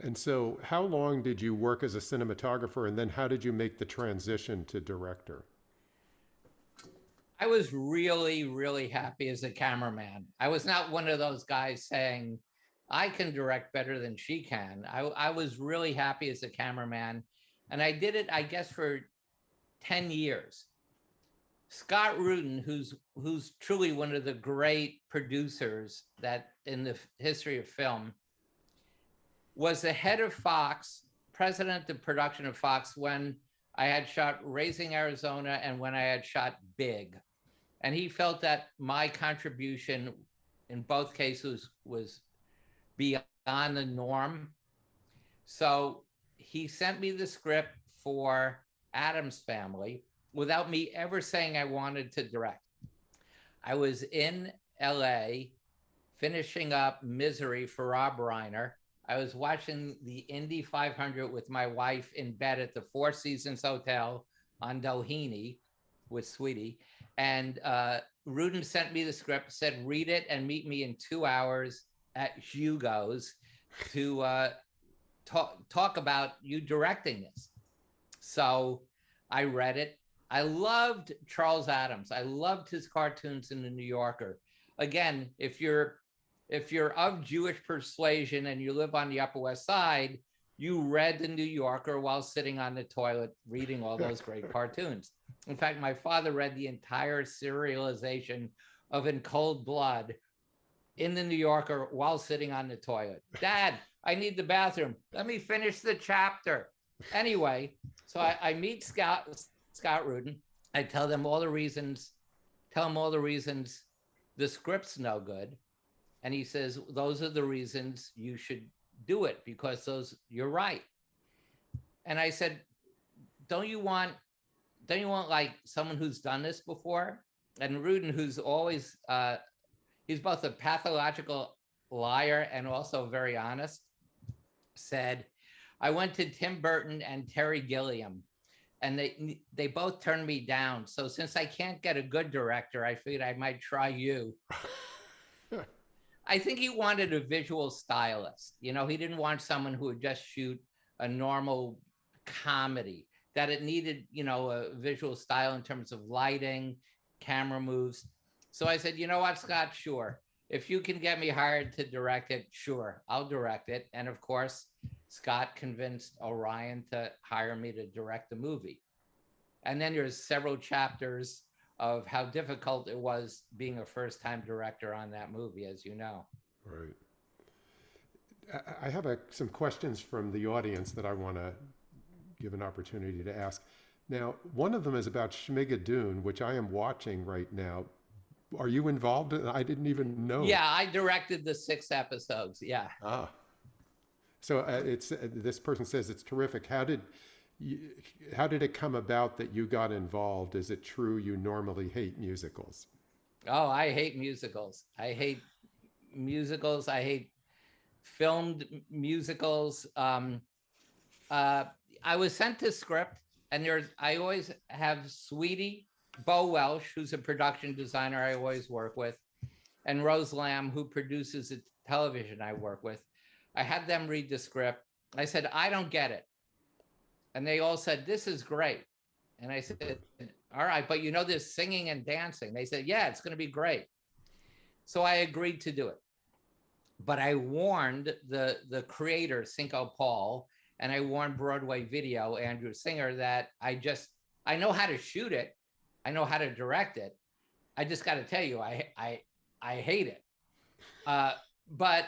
And so how long did you work as a cinematographer, and then how did you make the transition to director? I was really, really happy as a cameraman. I was not one of those guys saying, I can direct better than she can. I was really happy as a cameraman. And I did it, I guess, for 10 years. Scott Rudin, who's truly one of the great producers that in the history of film, was the head of Fox, president of production of Fox, when I had shot Raising Arizona and when I had shot Big. And he felt that my contribution in both cases was beyond the norm. So he sent me the script for Addams Family without me ever saying I wanted to direct. I was in LA finishing up Misery for Rob Reiner. I was watching the Indy 500 with my wife in bed at the Four Seasons Hotel on Doheny with Sweetie. And Rudin sent me the script, said, read it and meet me in 2 hours at Hugo's to talk about you directing this. So I read it. I loved Charles Addams. I loved his cartoons in the New Yorker. Again, if you're of Jewish persuasion and you live on the Upper West Side, you read the New Yorker while sitting on the toilet reading all those great cartoons. In fact, my father read the entire serialization of In Cold Blood in the New Yorker while sitting on the toilet. Dad, I need the bathroom. Let me finish the chapter. Anyway, so I meet Scott Rudin. I tell him all the reasons the script's no good. And he says, those are the reasons you should do it, because you're right. And I said, don't you want like someone who's done this before? And Rudin, who's always, he's both a pathological liar and also very honest, said, I went to Tim Burton and Terry Gilliam, and they both turned me down. So since I can't get a good director, I figured I might try you. I think he wanted a visual stylist. You know, he didn't want someone who would just shoot a normal comedy, that it needed, you know, a visual style in terms of lighting, camera moves. So I said, you know what, Scott, sure. If you can get me hired to direct it, sure, I'll direct it. And of course, Scott convinced Orion to hire me to direct the movie. And then there's several chapters of how difficult it was being a first-time director on that movie, as you know. Right. I have some questions from the audience that I want to give an opportunity to ask. Now, one of them is about Schmigadoon, which I am watching right now. Are you involved in it? I didn't even know. Yeah, I directed the 6 episodes. Yeah. Ah. So it's this person says it's terrific. How did it come about that you got involved? Is it true you normally hate musicals? Oh, I hate musicals. I hate filmed musicals. I was sent to script, and I always have Sweetie, Bo Welsh, who's a production designer I always work with, and Rose Lamb, who produces the television I work with. I had them read the script. I said, I don't get it. And they all said, this is great. And I said, all right, but you know, there's singing and dancing. They said, yeah, it's going to be great. So I agreed to do it. But I warned the creator, Cinco Paul, and I warned Broadway Video, Andrew Singer, that I know how to shoot it. I know how to direct it. I just got to tell you, I hate it. But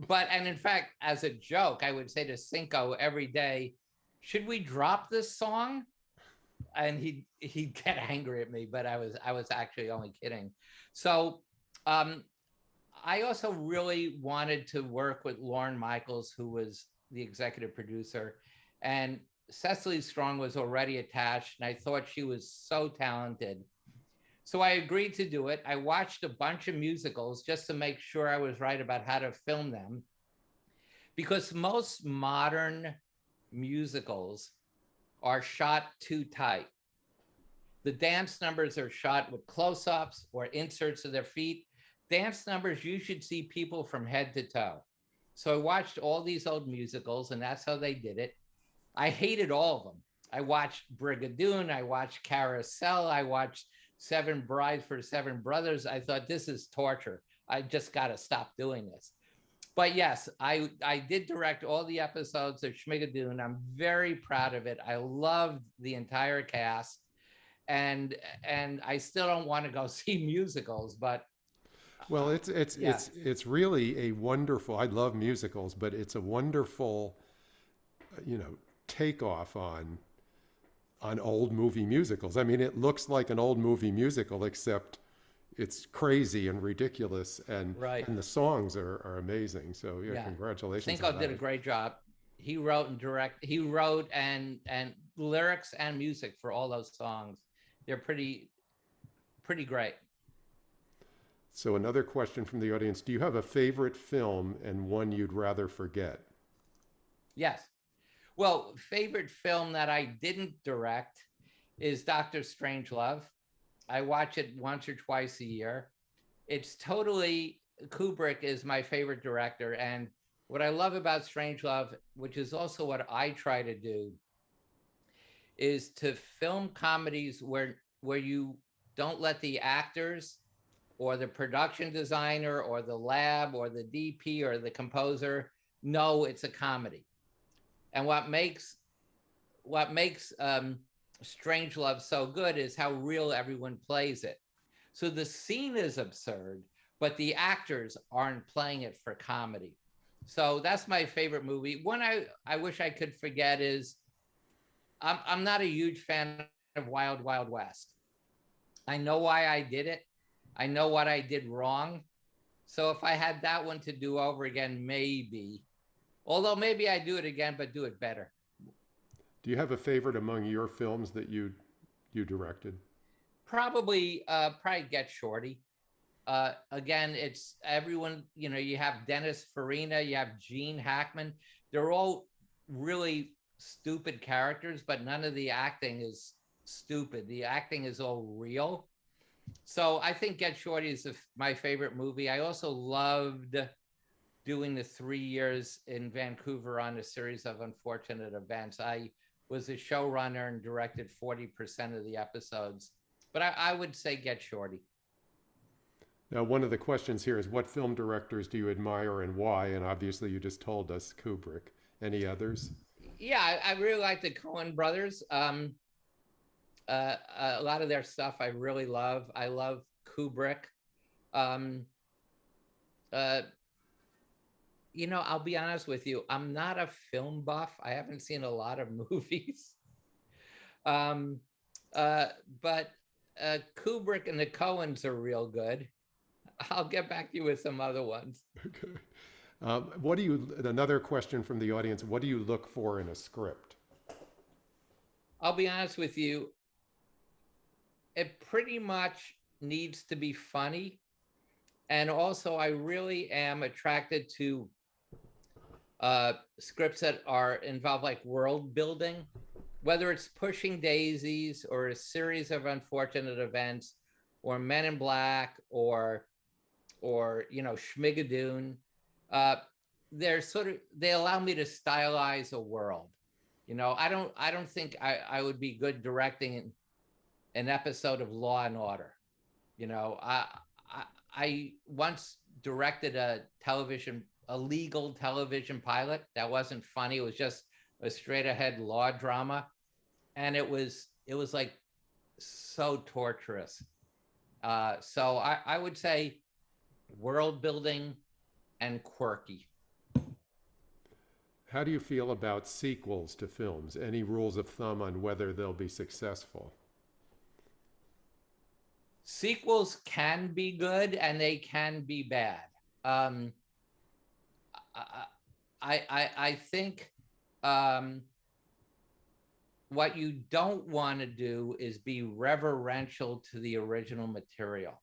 and in fact, as a joke, I would say to Cinco every day, should we drop this song? And he'd get angry at me, but I was actually only kidding. So I also really wanted to work with Lorne Michaels, who was the executive producer, and Cecily Strong was already attached, and I thought she was so talented. So I agreed to do it. I watched a bunch of musicals just to make sure I was right about how to film them, because most modern musicals are shot too tight. The dance numbers are shot with close-ups or inserts of their feet. Dance numbers, you should see people from head to toe. So I watched all these old musicals, and that's how they did it. I hated all of them. I watched Brigadoon, I watched Carousel, I watched Seven Brides for Seven Brothers. I thought, this is torture. I just got to stop doing this. But yes, I did direct all the episodes of Schmigadoon. I'm very proud of it. I loved the entire cast, and I still don't want to go see musicals, but well, it's really a wonderful. I love musicals, but it's a wonderful, takeoff on old movie musicals. I mean, it looks like an old movie musical, except it's crazy and ridiculous, Right. and the songs are amazing. So yeah, Yeah. congratulations Cinco on did a that. great job. He wrote and he wrote and lyrics and music for all those songs. They're pretty great. So another question from the audience: do you have a favorite film and one you'd rather forget? Yes. Well, favorite film that I didn't direct is Doctor Strangelove. I watch it once or twice a year. It's totally Kubrick is my favorite director, and what I love about Strangelove, which is also what I try to do, is to film comedies where you don't let the actors or the production designer or the lab or the DP or the composer know it's a comedy. And what makes Strangelove so good is how real everyone plays it. So the scene is absurd, but the actors aren't playing it for comedy. So that's my favorite movie. One I wish I could forget is I'm not a huge fan of Wild Wild West. I know why I did it. I know what I did wrong. So if I had that one to do over again, maybe. Although maybe I do it again, but do it better. Do you have a favorite among your films that you directed? Probably Get Shorty. Again, it's everyone, you have Dennis Farina, you have Gene Hackman. They're all really stupid characters, but none of the acting is stupid. The acting is all real. So I think Get Shorty is my favorite movie. I also loved doing the 3 years in Vancouver on a series of unfortunate events. I was a showrunner and directed 40% of the episodes, but I would say Get Shorty. Now, one of the questions here is what film directors do you admire and why? And obviously, you just told us Kubrick. Any others? Yeah, I really like the Coen brothers. A lot of their stuff I really love. I love Kubrick. Um, uh, I'll be honest with you. I'm not a film buff. I haven't seen a lot of movies. Um, uh, but Kubrick and the Coens are real good. I'll get back to you with some other ones. Okay. Another question from the audience, what do you look for in a script? I'll be honest with you. It pretty much needs to be funny. And also, I really am attracted to scripts that are involve like world building, whether it's Pushing Daisies or a series of unfortunate events, or Men in Black, or Schmigadoon. Uh, they allow me to stylize a world. I don't think I would be good directing an episode of Law and Order. I once directed a legal television pilot that wasn't funny. It was just a straight ahead law drama, and it was like so torturous. So I would say world building and quirky. How do you feel about sequels to films? Any rules of thumb on whether they'll be successful? Sequels can be good and they can be bad. Um, I think um, what you don't want to do is be reverential to the original material.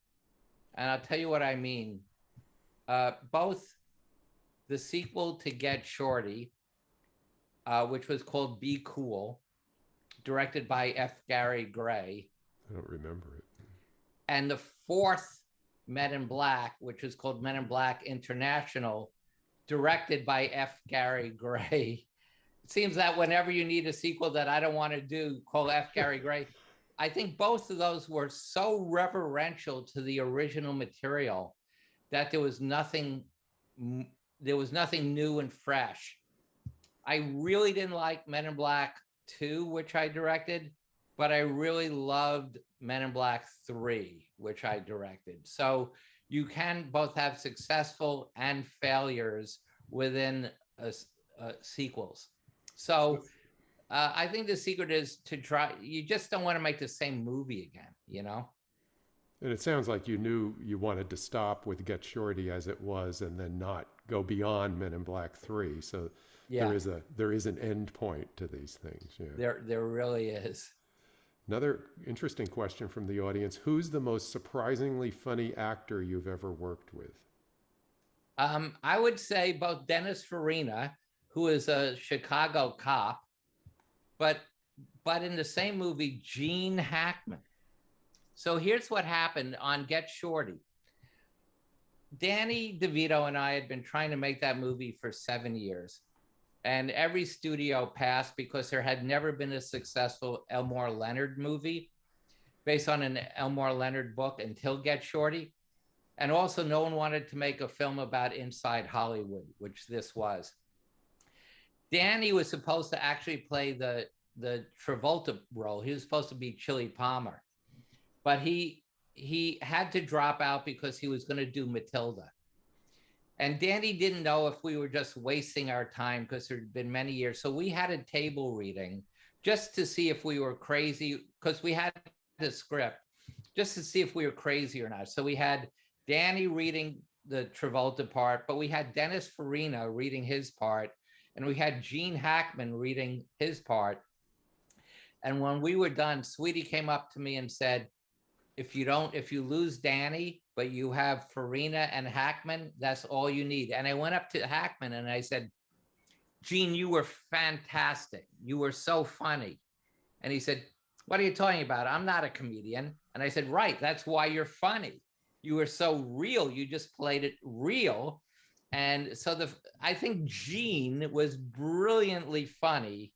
And I'll tell you what I mean. Both the sequel to Get Shorty, which was called Be Cool, directed by F. Gary Gray, I don't remember it. and the fourth Men in Black, which was called Men in Black International, directed by F. Gary Gray. It seems that whenever you need a sequel that I don't want to do, call F. Gary Gray. I think both of those were so reverential to the original material that there was nothing new and fresh. I really didn't like Men in Black 2, which I directed, but I really loved Men in Black 3, which I directed. So you can both have successful and failures within sequels. So I think the secret is to try. You just don't want to make the same movie again. And it sounds like you knew you wanted to stop with Get Shorty as it was and then not go beyond Men in Black 3. So Yeah, there is an end point to these things. Yeah. there really is. Another interesting question from the audience. Who's the most surprisingly funny actor you've ever worked with? I would say both Dennis Farina, who is a Chicago cop, but in the same movie, Gene Hackman. So here's what happened on Get Shorty. Danny DeVito and I had been trying to make that movie for 7 years. And every studio passed because there had never been a successful Elmore Leonard movie based on an Elmore Leonard book until Get Shorty. And also, no one wanted to make a film about inside Hollywood, which this was. Danny was supposed to actually play the Travolta role. He was supposed to be Chili Palmer, but he had to drop out because he was going to do Matilda. And Danny didn't know if we were just wasting our time because there had been many years. So we had a table reading just to see if we were crazy, because we had the script, just to see if we were crazy or not. So we had Danny reading the Travolta part, but we had Dennis Farina reading his part, and we had Gene Hackman reading his part. And when we were done, Sweetie came up to me and said, if you lose Danny, but you have Farina and Hackman, that's all you need. And I went up to Hackman and I said, Gene, you were fantastic. You were so funny. And he said, what are you talking about? I'm not a comedian. And I said, right, that's why you're funny. You were so real. You just played it real. And so I think Gene was brilliantly funny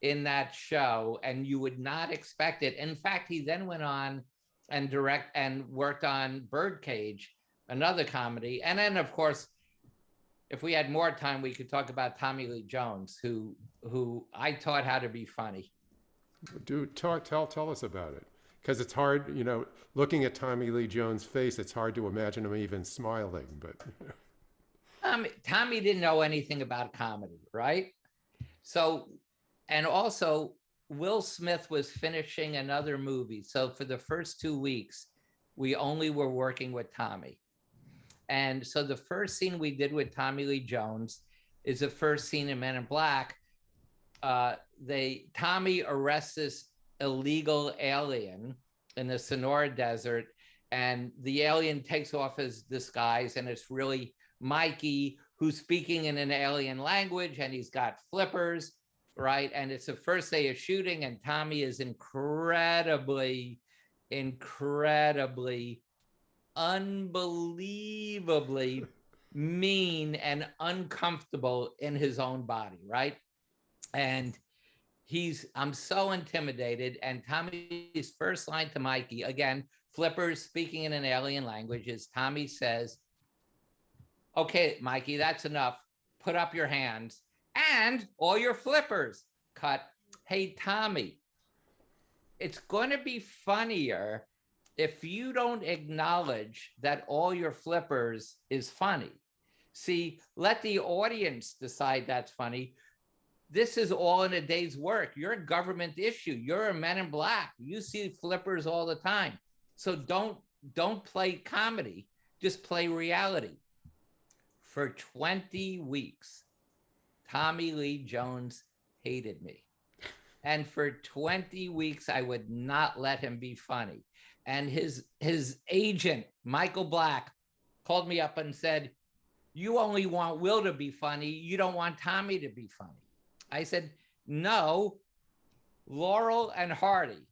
in that show, and you would not expect it. In fact, he then went on and worked on Birdcage, another comedy. And then, of course, if we had more time, we could talk about Tommy Lee Jones, who I taught how to be funny. Tell us about it. Because it's hard, looking at Tommy Lee Jones' face, it's hard to imagine him even smiling. But Tommy didn't know anything about comedy, right? So, and also Will Smith was finishing another movie. So for the first 2 weeks, we only were working with Tommy. And so the first scene we did with Tommy Lee Jones is the first scene in Men in Black. Tommy arrests this illegal alien in the Sonora Desert, and the alien takes off his disguise, and it's really Mikey, who's speaking in an alien language, and he's got flippers, right? And it's the first day of shooting, and Tommy is incredibly, unbelievably mean and uncomfortable in his own body, right? And I'm so intimidated. And Tommy's first line to Mikey, again, flippers speaking in an alien language, is Tommy says, okay, Mikey, that's enough. Put up your hands and all your flippers. Cut. Hey, Tommy, it's going to be funnier if you don't acknowledge that all your flippers is funny. See, let the audience decide that's funny. This is all in a day's work. You're a government issue. You're a Men in Black. You see flippers all the time. So don't play comedy. Just play reality. For 20 weeks, Tommy Lee Jones hated me. And for 20 weeks, I would not let him be funny. And his agent, Michael Black, called me up and said, you only want Will to be funny. You don't want Tommy to be funny. I said, no, Laurel and Hardy,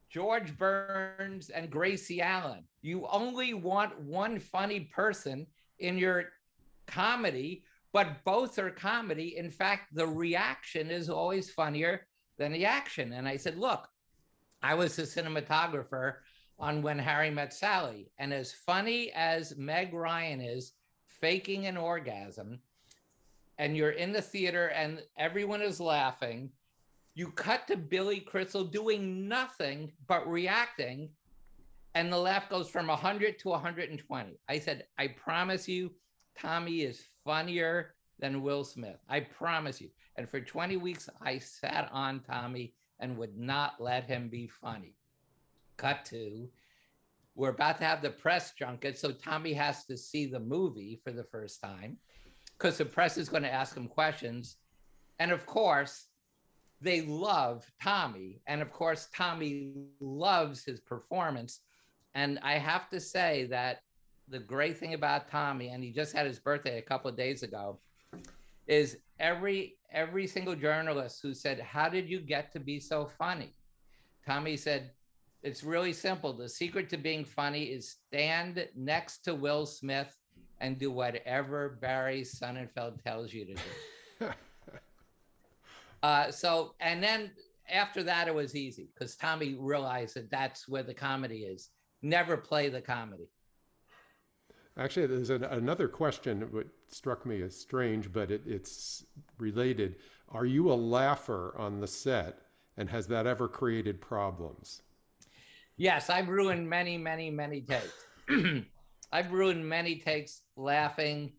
George Burns and Gracie Allen. You only want one funny person in your comedy, but both are comedy. In fact, the reaction is always funnier than the action. And I said, look, I was a cinematographer on When Harry Met Sally. And as funny as Meg Ryan is faking an orgasm, and you're in the theater and everyone is laughing, you cut to Billy Crystal doing nothing but reacting, and the laugh goes from 100 to 120. I said, I promise you, Tommy is funnier than Will Smith. I promise you. And for 20 weeks, I sat on Tommy and would not let him be funny. Cut to we're about to have the press junket, so Tommy has to see the movie for the first time because the press is going to ask him questions. And of course, they love Tommy. And of course, Tommy loves his performance. And I have to say that the great thing about Tommy, and he just had his birthday a couple of days ago, is every single journalist who said, "How did you get to be so funny?" Tommy said, "It's really simple. The secret to being funny is stand next to Will Smith and do whatever Barry Sonnenfeld tells you to do." And then after that, it was easy because Tommy realized that that's where the comedy is. Never play the comedy. Actually, there's another question that struck me as strange, but it's related. Are you a laugher on the set, and has that ever created problems? Yes, I've ruined many, many, many takes. I've ruined many takes laughing,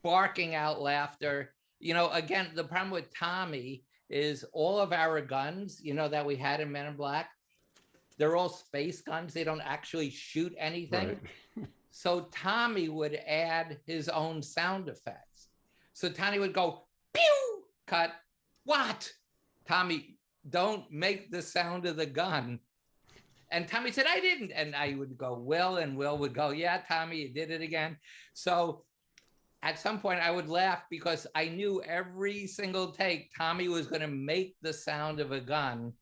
barking out laughter. Again, the problem with Tommy is all of our guns, that we had in Men in Black, they're all space guns. They don't actually shoot anything. Right. So Tommy would add his own sound effects. So Tommy would go, pew, cut, what? Tommy, don't make the sound of the gun. And Tommy said, I didn't. And I would go, Will, and Will would go, yeah, Tommy, you did it again. So at some point I would laugh because I knew every single take, Tommy was going to make the sound of a gun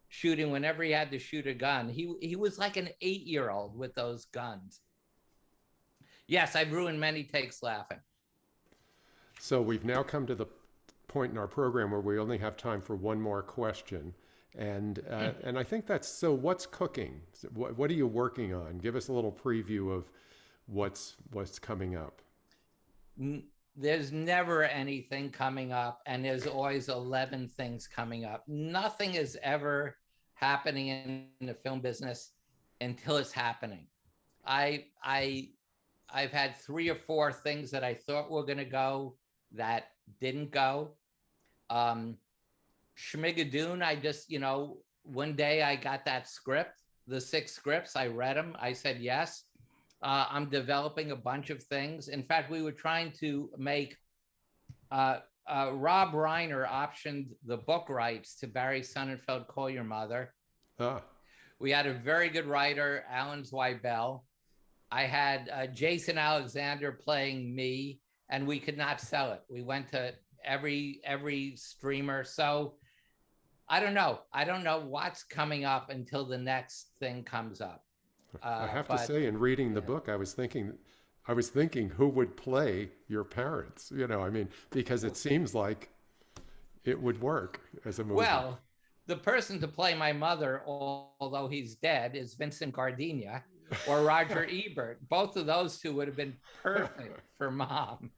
shooting whenever he had to shoot a gun. He was like an 8-year-old with those guns. Yes, I've ruined many takes laughing. So we've now come to the point in our program where we only have time for one more question. And I think that's, so what's cooking? What are you working on? Give us a little preview of what's coming up. There's never anything coming up, and there's always 11 things coming up. Nothing is ever happening in the film business until it's happening. I've had 3 or 4 things that I thought were going to go that didn't go. Schmigadoon, I just, one day I got that script, the 6 scripts, I read them. I said, yes. I'm developing a bunch of things. In fact, we were trying to make, Rob Reiner optioned the book rights to Barry Sonnenfeld, Call Your Mother. We had a very good writer, Alan Zweibel. I had Jason Alexander playing me, and we could not sell it. We went to every streamer. So I don't know. I don't know what's coming up until the next thing comes up. I have to say, in reading the book, I was thinking who would play your parents, because it seems like it would work as a movie. Well, the person to play my mother, although he's dead, is Vincent Gardenia or Roger Ebert. Both of those two would have been perfect for Mom.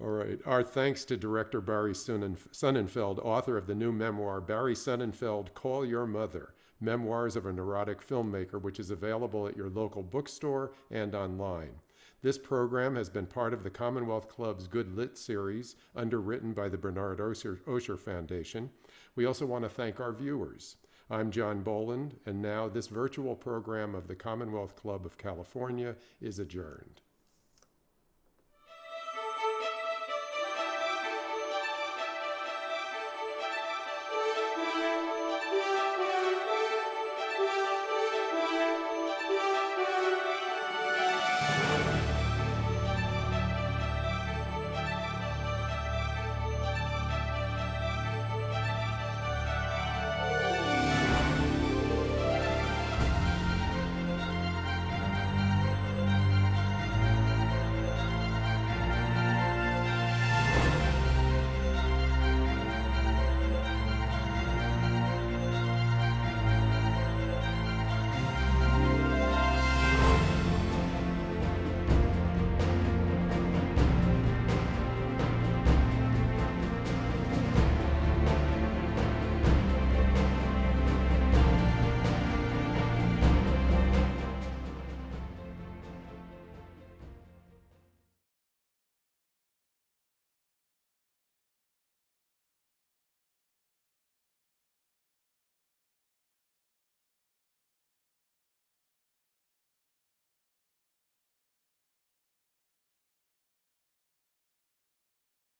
All right. Our thanks to director Barry Sonnenfeld, author of the new memoir, Barry Sonnenfeld, Call Your Mother, Memoirs of a Neurotic Filmmaker, which is available at your local bookstore and online. This program has been part of the Commonwealth Club's Good Lit series, underwritten by the Bernard Osher Foundation. We also want to thank our viewers. I'm John Boland, and now this virtual program of the Commonwealth Club of California is adjourned.